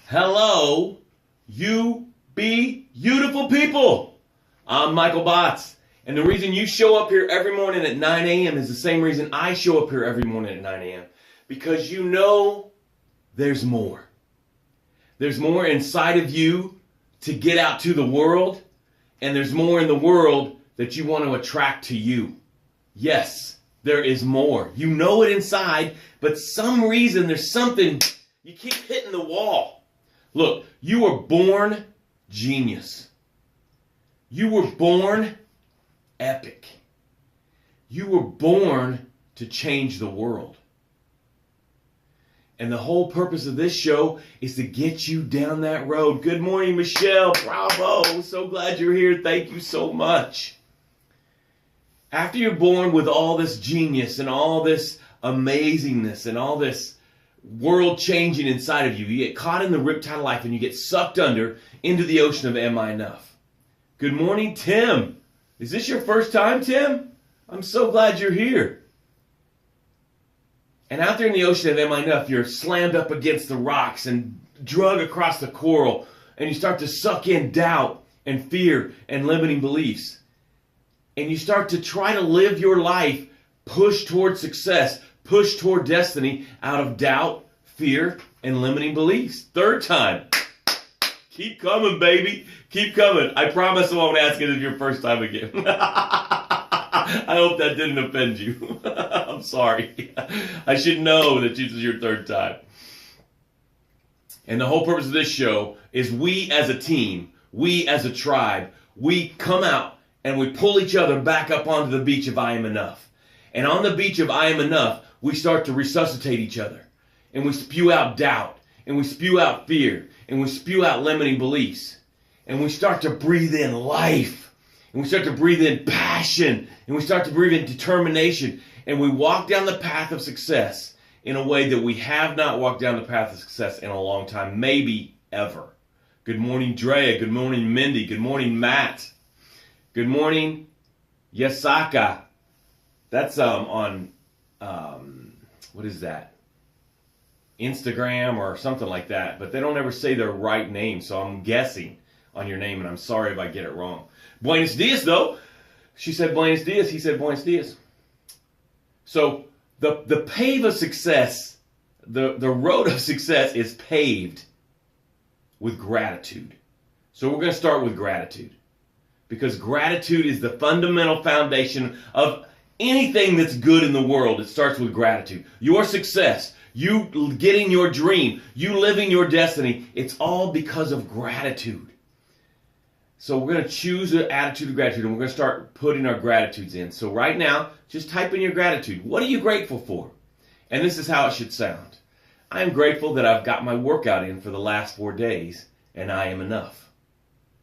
Hello, you be beautiful people. I'm Michael Botts, and the reason you show up here every morning at 9 a.m. is the same reason I show up here every morning at 9 a.m. Because you know there's more. There's more inside of you to get out to the world, and there's more in the world that you want to attract to you. Yes, there is more. You know it inside, but some reason there's something, you keep hitting the wall. Look, you were born genius. You were born epic. You were born to change the world. And the whole purpose of this show is to get you down that road. Good morning, Michelle. Bravo. So glad you're here. Thank you so much. After you're born with all this genius and all this amazingness and all this world changing inside of you, you get caught in the riptide of life and you get sucked under into the ocean of Am I Enough? Good morning, Tim. Is this your first time, Tim? I'm so glad you're here. And out there in the ocean of Am I Enough, you're slammed up against the rocks and drug across the coral, and you start to suck in doubt and fear and limiting beliefs. And you start to try to live your life, push toward success, push toward destiny out of doubt, fear, and limiting beliefs. Third time. Keep coming, baby. Keep coming. I promise I won't ask it as your first time again. I hope that didn't offend you. I'm sorry. I should know that this is your third time. And the whole purpose of this show is we as a team, we as a tribe, we come out and we pull each other back up onto the beach of I Am Enough. And on the beach of I Am Enough, we start to resuscitate each other. And we spew out doubt. And we spew out fear. And we spew out limiting beliefs. And we start to breathe in life. And we start to breathe in passion. And we start to breathe in determination. And we walk down the path of success in a way that we have not walked down the path of success in a long time. Maybe ever. Good morning, Drea. Good morning, Mindy. Good morning, Matt. Good morning, Yasaka. That's on what is that? Instagram or something like that. But they don't ever say their right name, so I'm guessing on your name, and I'm sorry if I get it wrong. Buenos dias, though. She said Buenos dias. He said Buenos dias. So the pave of success, the road of success is paved with gratitude. So we're going to start with gratitude. Because gratitude is the fundamental foundation of anything that's good in the world. It starts with gratitude. Your success, you getting your dream, you living your destiny, it's all because of gratitude. So we're going to choose an attitude of gratitude, and we're going to start putting our gratitudes in. So right now, just type in your gratitude. What are you grateful for? And this is how it should sound. I am grateful that I've got my workout in for the last 4 days, and I am enough.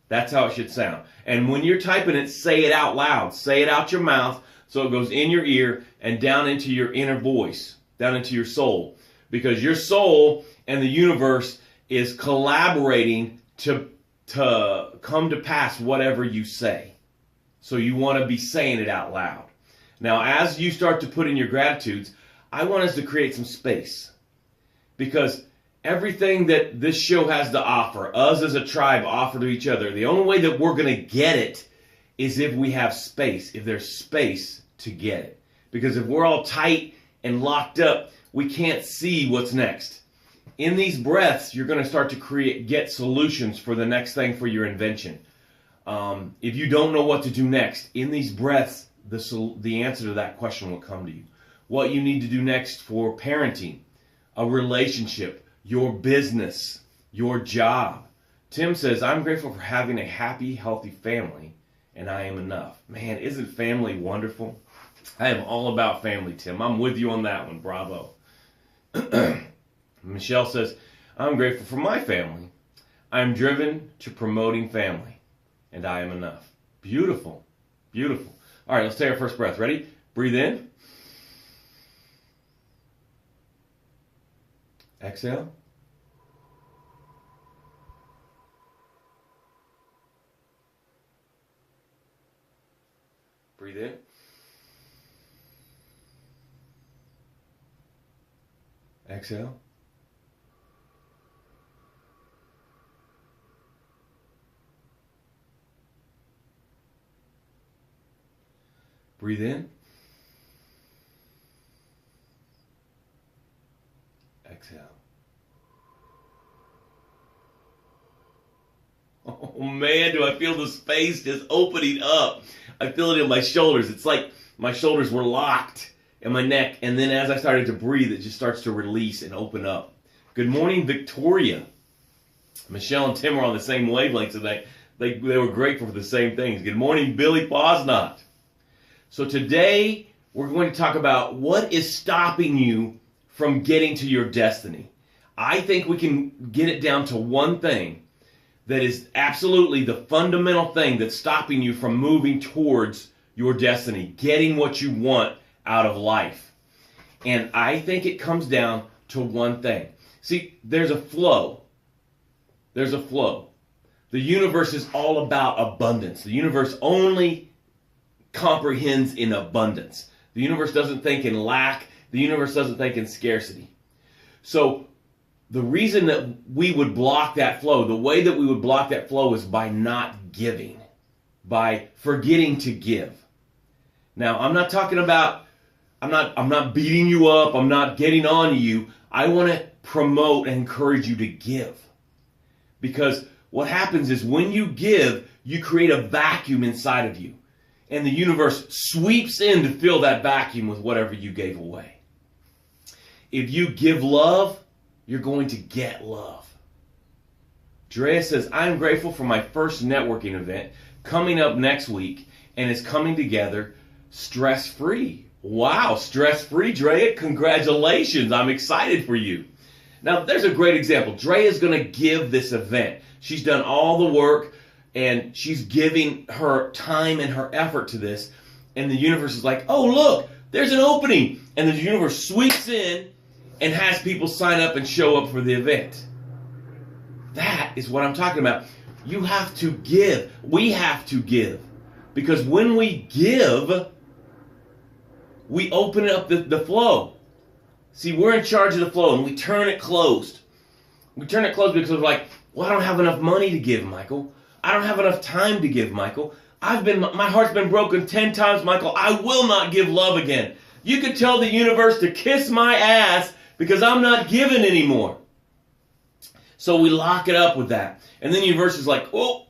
That's how it should sound. And when you're typing it, say it out loud. Say it out your mouth so it goes in your ear and down into your inner voice, down into your soul. Because your soul and the universe is collaborating to come to pass whatever you say. So you want to be saying it out loud. Now, as you start to put in your gratitudes, I want us to create some space. Because everything that this show has to offer, us as a tribe offer to each other, the only way that we're going to get it is if we have space, if there's space to get it. Because if we're all tight and locked up, we can't see what's next. In these breaths, you're going to start to get solutions for the next thing for your invention. If you don't know what to do next, in these breaths, the answer to that question will come to you. What you need to do next for parenting, a relationship, your business, your job. Tim says, I'm grateful for having a happy, healthy family, and I am enough. Man, isn't family wonderful? I am all about family, Tim. I'm with you on that one. Bravo. Michelle says, I'm grateful for my family. I'm driven to promoting family, and I am enough. Beautiful. Beautiful. All right, let's take our first breath. Ready? Breathe in. Exhale. Breathe in. Exhale. Breathe in. Exhale. Oh man, do I feel the space just opening up. I feel it in my shoulders. It's like my shoulders were locked in my neck. And then as I started to breathe, it just starts to release and open up. Good morning, Victoria. Michelle and Tim are on the same wavelength today. They were grateful for the same things. Good morning, Billy Posnot. So today, we're going to talk about what is stopping you from getting to your destiny. I think we can get it down to one thing that is absolutely the fundamental thing that's stopping you from moving towards your destiny, getting what you want out of life. And I think it comes down to one thing. See, there's a flow. There's a flow. The universe is all about abundance. The universe only comprehends in abundance. The universe doesn't think in lack. The universe doesn't think in scarcity. So the reason that we would block that flow, the way that we would block that flow is by not giving, by forgetting to give. Now, I'm not talking about, I'm not beating you up, I'm not getting on you. I want to promote and encourage you to give. Because what happens is when you give, you create a vacuum inside of you. And the universe sweeps in to fill that vacuum with whatever you gave away. If you give love, you're going to get love. Drea says, I am grateful for my first networking event coming up next week, and it's coming together stress-free. Wow, stress-free, Drea. Congratulations. I'm excited for you. Now, there's a great example. Drea is going to give this event. She's done all the work, and she's giving her time and her effort to this. And the universe is like, oh, look, there's an opening. And the universe sweeps in and has people sign up and show up for the event. That is what I'm talking about. You have to give. We have to give. Because when we give, we open up the flow. See, we're in charge of the flow, and we turn it closed. We turn it closed because we're like, well, I don't have enough money to give, Michael. I don't have enough time to give, Michael. My heart's been broken 10 times, Michael. I will not give love again. You could tell the universe to kiss my ass because I'm not giving anymore. So we lock it up with that. And then the universe is like, oh,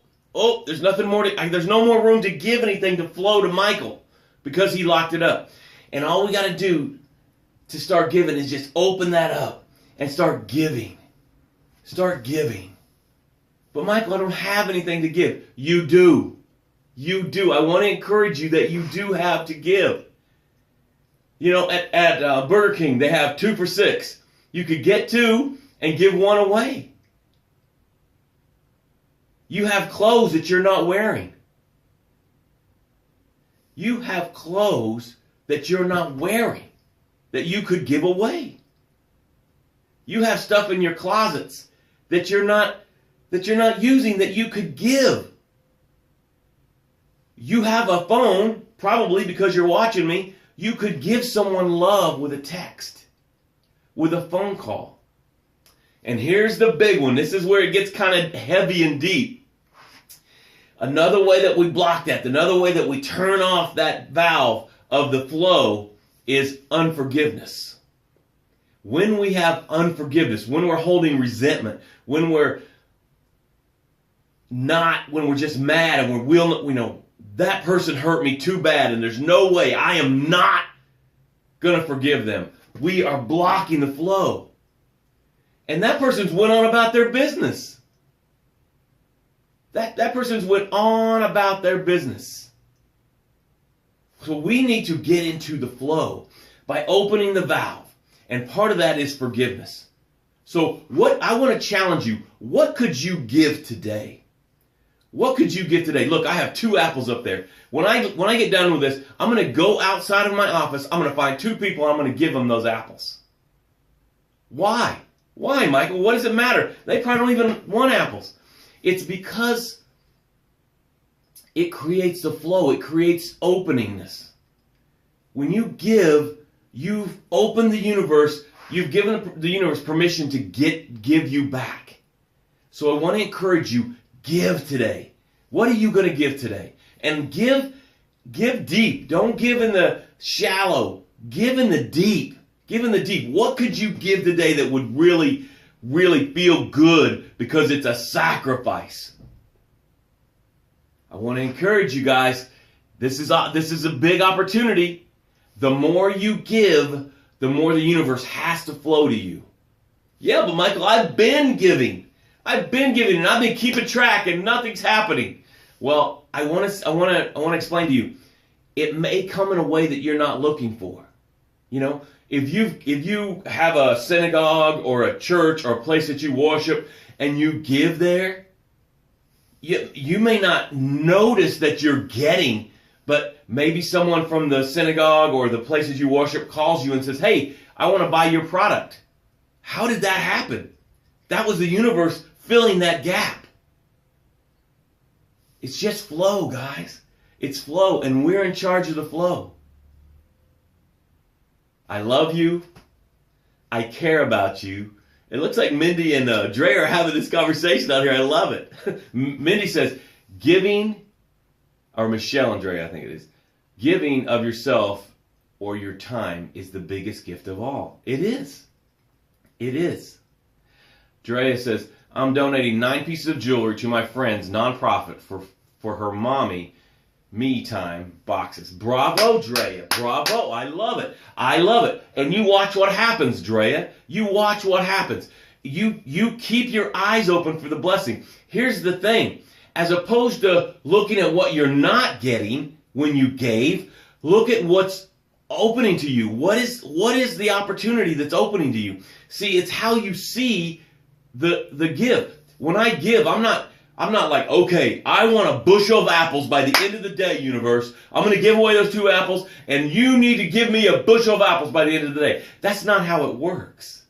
there's nothing more there's no more room to give anything to flow to Michael because he locked it up. And all we got to do to start giving is just open that up and start giving. Start giving. But Michael, I don't have anything to give. You do. You do. I want to encourage you that you do have to give. You know, at Burger King, they have 2 for $6. You could get 2 and give 1 away. You have clothes that you're not wearing. You have clothes that you're not wearing that you could give away. You have stuff in your closets that you're not using that you could give. You have a phone, probably because you're watching me, you could give someone love with a text, with a phone call. And here's the big one. This is where it gets kind of heavy and deep. Another way that we block that, another way that we turn off that valve of the flow is unforgiveness. When we have unforgiveness, when we're holding resentment, when we're just mad and we know that person hurt me too bad and there's no way, I am not going to forgive them. We are blocking the flow. And that person's went on about their business. That person's went on about their business. So we need to get into the flow by opening the valve. And part of that is forgiveness. So I want to challenge you. What could you give today? What could you give today? Look, I have 2 apples up there. When I get done with this, I'm going to go outside of my office. I'm going to find 2 people. I'm going to give them those apples. Why? Why, Michael? What does it matter? They probably don't even want apples. It's because it creates the flow. It creates openingness. When you give, you've opened the universe. You've given the universe permission to give you back. So I want to encourage you, give today. What are you going to give today? And give Give deep. Don't give in the shallow. Give in the deep. Give in the deep. What could you give today that would really, really feel good because it's a sacrifice? I want to encourage you guys. This is a big opportunity. The more you give, the more the universe has to flow to you. Yeah, but Michael, I've been giving. I've been giving and I've been keeping track and nothing's happening. Well, I want to explain to you. It may come in a way that you're not looking for. You know, if you have a synagogue or a church or a place that you worship and you give there, you may not notice that you're getting, but maybe someone from the synagogue or the places you worship calls you and says, "Hey, I want to buy your product." How did that happen? That was the universe filling that gap. It's just flow, guys. It's flow, and we're in charge of the flow. I love you. I care about you. It looks like Mindy and Dre are having this conversation out here. I love it. Mindy says, giving, or Michelle and Dre, I think it is, giving of yourself or your time is the biggest gift of all. It is. It is. Drea says, I'm donating 9 pieces of jewelry to my friend's nonprofit for her mommy me time boxes. Bravo, Drea. Bravo. I love it. I love it. And you watch what happens, Drea. You watch what happens. You keep your eyes open for the blessing. Here's the thing. As opposed to looking at what you're not getting when you gave, look at what's opening to you. What is the opportunity that's opening to you? See, it's how you see the give. When I give, I'm not like, okay, I want a bushel of apples by the end of the day, universe. I'm going to give away those 2 apples, and you need to give me a bushel of apples by the end of the day. That's not how it works.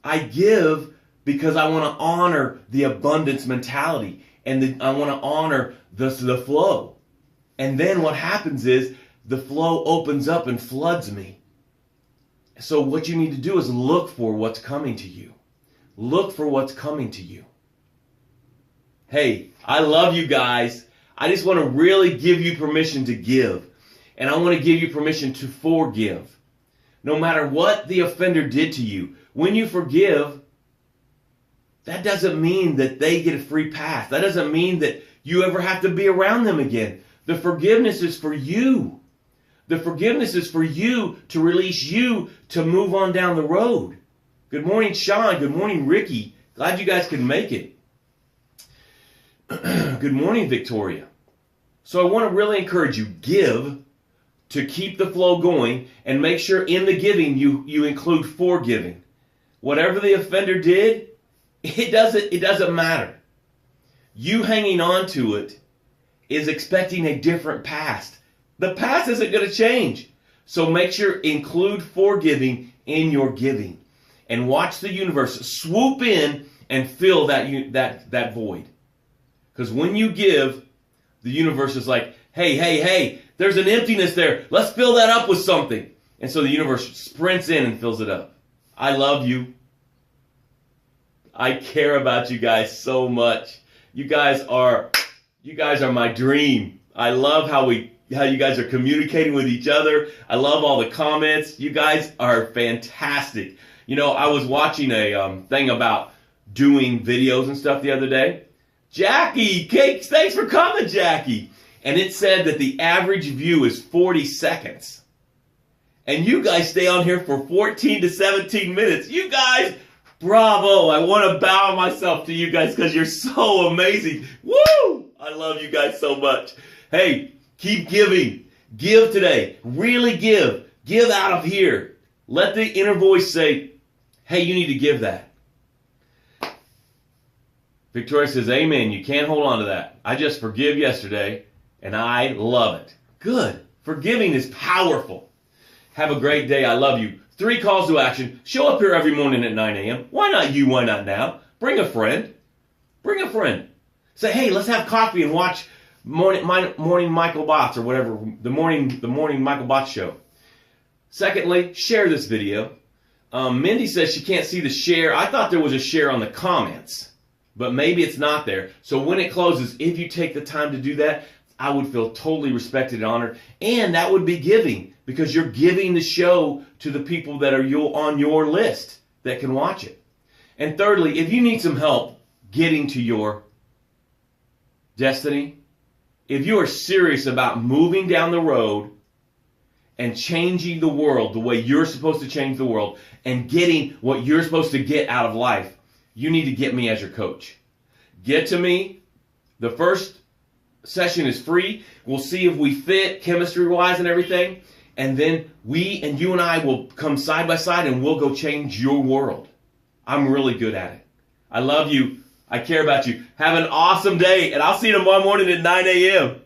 I give because I want to honor the abundance mentality, and I want to honor the flow. And then what happens is the flow opens up and floods me. So what you need to do is look for what's coming to you. Look for what's coming to you. Hey, I love you guys. I just want to really give you permission to give. And I want to give you permission to forgive. No matter what the offender did to you, when you forgive, that doesn't mean that they get a free pass. That doesn't mean that you ever have to be around them again. The forgiveness is for you. The forgiveness is for you to release you to move on down the road. Good morning, Sean. Good morning, Ricky. Glad you guys could make it. Good morning, Victoria. So I want to really encourage you, give to keep the flow going, and make sure in the giving you include forgiving. Whatever the offender did, it doesn't matter. You hanging on to it is expecting a different past. The past isn't going to change. So make sure include forgiving in your giving. And watch the universe swoop in and fill that void. Because when you give, the universe is like, hey, there's an emptiness there. Let's fill that up with something. And so the universe sprints in and fills it up. I love you. I care about you guys so much. You guys are my dream. I love how you guys are communicating with each other. I love all the comments. You guys are fantastic. You know, I was watching a thing about doing videos and stuff the other day. Jackie, Cakes, thanks for coming, Jackie. And it said that the average view is 40 seconds. And you guys stay on here for 14 to 17 minutes. You guys, bravo. I want to bow myself to you guys because you're so amazing. Woo! I love you guys so much. Hey, keep giving. Give today. Really give. Give out of here. Let the inner voice say, hey, you need to give that. Victoria says, amen. You can't hold on to that. I just forgive yesterday, and I love it. Good. Forgiving is powerful. Have a great day. I love you. 3 calls to action. Show up here every morning at 9 a.m. Why not you? Why not now? Bring a friend. Bring a friend. Say, hey, let's have coffee and watch Morning Michael Bots or whatever, the morning Michael Bots show. Secondly, share this video. Mindy says she can't see the share. I thought there was a share on the comments, but maybe it's not there. So when it closes, if you take the time to do that, I would feel totally respected and honored. And that would be giving, because you're giving the show to the people that are on your list that can watch it. And thirdly, if you need some help getting to your destiny, if you are serious about moving down the road and changing the world the way you're supposed to change the world and getting what you're supposed to get out of life, you need to get me as your coach. Get to me. The first session is free. We'll see if we fit chemistry-wise and everything. And then you and I will come side by side and we'll go change your world. I'm really good at it. I love you. I care about you. Have an awesome day. And I'll see you tomorrow morning at 9 a.m.